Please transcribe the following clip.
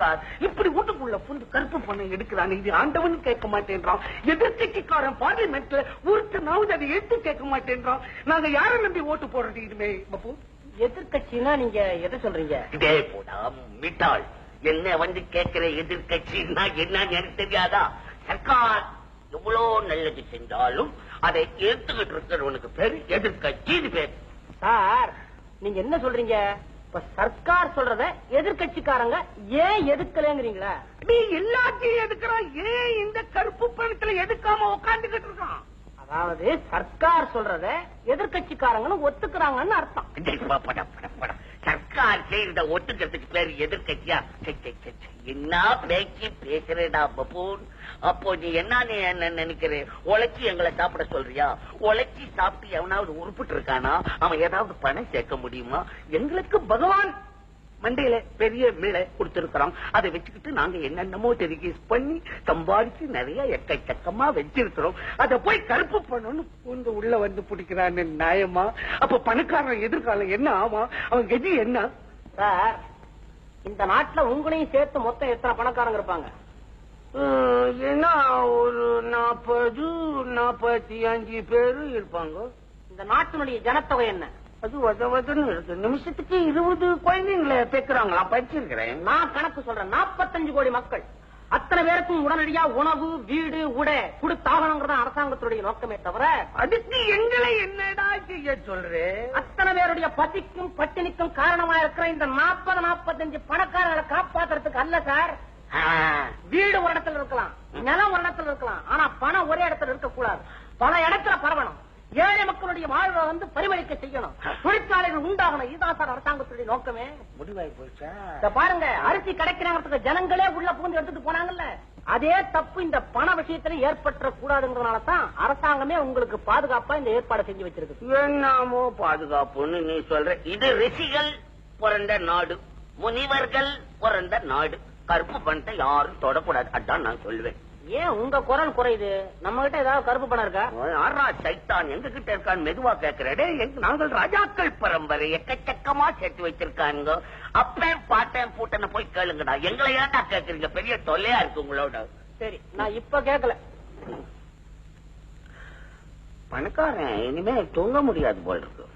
சர்க்கார் இப்படி வீட்டுக்குள்ள புந்து கருப்பு பணம் எடுக்கிறான். இது ஆண்டவன் கேட்க மாட்டேன்றான். எதிர்கட்சிக்காரன் பார்லிமெண்ட்ல ஒருத்தனாவது அதை எடுத்து கேட்க மாட்டேன்றான். நாங்க யாரை நம்பி ஓட்டு போடுறது? இதுமே பப்பு எதிர்கட்சின்னா நீங்க எதை சொல்றீங்க? இதே போடா மிட்டாள், என்ன வந்து கேட்கிற எதிர்கட்சின்னா என்ன எனக்கு தெரியாதா? சர்க்கார் எவ்வளவு நல்லது செஞ்சாலும் அதை ஏத்துக்கிட்டு இருக்கிறவனுக்கு பேரு எதிர்கட்சி பேர். சார் நீங்க என்ன சொல்றீங்க? இப்ப சர்க்கார் சொல்றத எதிர்கட்சிக்காரங்க ஏன் எதுக்கலங்கிறீங்களா? நீ எல்லாத்தையும் எதுக்குறான், ஏன் இந்த கருப்பு பணத்துல எதுக்காம உட்காந்துக்கிட்டு இருக்கான்? அதாவது சர்க்கார் சொல்றத எதிர்கட்சிக்காரங்களும் ஒத்துக்கிறாங்கன்னு அர்த்தம். சர்க்கார் செய்யறத ஒத்துக்கிறதுக்கு பேரு எதிர்கட்சியா? என்ன பேச்சு பேசுறேடா பப்பூன். அப்போ நீ என்ன நினைக்கிற? உழைச்சி எங்களை சாப்பிட சொல்றியா? உழைச்சி சாப்பிட்டு எவனாவது உருப்பிட்டு இருக்கானா? அவன் ஏதாவது பணம் சேர்க்க முடியுமா? எங்களுக்கு பகவான் மண்டையில பெரிய மீளை கொடுத்திருக்கிறோம். அதை வச்சுக்கிட்டு நாங்க என்னென்னமோ டெலிகேஸ் பண்ணி சம்பாதிச்சு நிறைய எக்கச்சக்கமா வச்சிருக்கிறோம். அதை போய் கருப்பு பண்ணணும்னு உள்ள வந்து பிடிக்கிறான் நியாயமா? அப்ப பணக்காரன் எதிர்காலம் என்ன ஆமா? அவன் கதி என்ன? சார் இந்த நாட்டுல உங்களையும் சேர்த்து மொத்தம் எத்தனை பணக்காரங்க இருப்பாங்க? என்ன ஒரு 40-45 பேரு இருப்பாங்க. இந்த நாட்டினுடைய ஜனத்தொகை என்ன? அது வதவதுன்னு இருக்கு. நிமிஷத்துக்கு 20 குழந்தைங்களை பேக்குறாங்களா? படிச்சிருக்கிறேன். நான் கணக்கு சொல்றேன். 45 கோடி மக்கள். அத்தனை பேருக்கும் உடனடியா உணவு, வீடு, உடை கொடுத்தாகணுங்கிறத அரசாங்கத்துடைய நோக்கமே தவிர அதுக்கு எங்களை என்னடா செய்ய சொல்றேன்? அத்தனை பேருடைய பசிக்கும் பட்டினிக்கும் காரணமா இருக்கிற இந்த 40-45 பணக்காரர்களை காப்பாத்துறதுக்கு அல்ல சார். வீடு ஒரு இடத்துல இருக்கலாம், நிலம் ஒரு இடத்துல இருக்கலாம், ஆனா பணம் ஒரே இடத்துல இருக்க கூடாது. பல இடத்துல பரவணும். ஏழை மக்களுடைய வாழ்வை வந்து பரிமளிக்க செய்யணும். தொழிற்சாலைகள் உண்டாகணும். இதுதான் சார் அரசாங்கத்துடைய நோக்கமே. முடிவாய் போச்சா? பாருங்க, அரிசி கிடைக்கிறாங்கிறதுக்கு ஜனங்களே உள்ள புகுந்து எடுத்துட்டு போனாங்கல்ல, அதே தப்பு இந்த பண விஷயத்துல ஏற்பட்ட கூடாதுங்கிறதுனாலதான் அரசாங்கமே உங்களுக்கு பாதுகாப்பா இந்த ஏற்பாடு செஞ்சு வச்சிருக்கு. என்னமோ பாதுகாப்புன்னு நீ சொல்ற. இது ரிஷிகள் பிறந்த நாடு, முனிவர்கள் பிறந்த நாடு. கருப்பு பணத்தை யாரும் தொடக்கூடாது. அதான் நான் சொல்லுவேன். ஏன் உங்க குரல் குறையுது? நம்ம கிட்ட ஏதாவது கருப்பு பணம் இருக்கா? யாரா சைத்தான் எங்க கிட்ட இருக்கான்னு மெதுவா கேக்குறே. நாங்கள் ராஜாக்கள் பரம்பரை எக்கச்சக்கமா சேர்த்து வச்சிருக்காங்க. அப்பேன் பாட்டேன் பூட்டனை போய் கேளுங்கடா. எங்களை ஏன்டா கேக்குறீங்க? பெரிய தொல்லையா இருக்கு உங்களோட. சரி, நான் இப்ப கேட்கல. பணக்காரன் இனிமே தூங்க முடியாது போல் இருக்கு.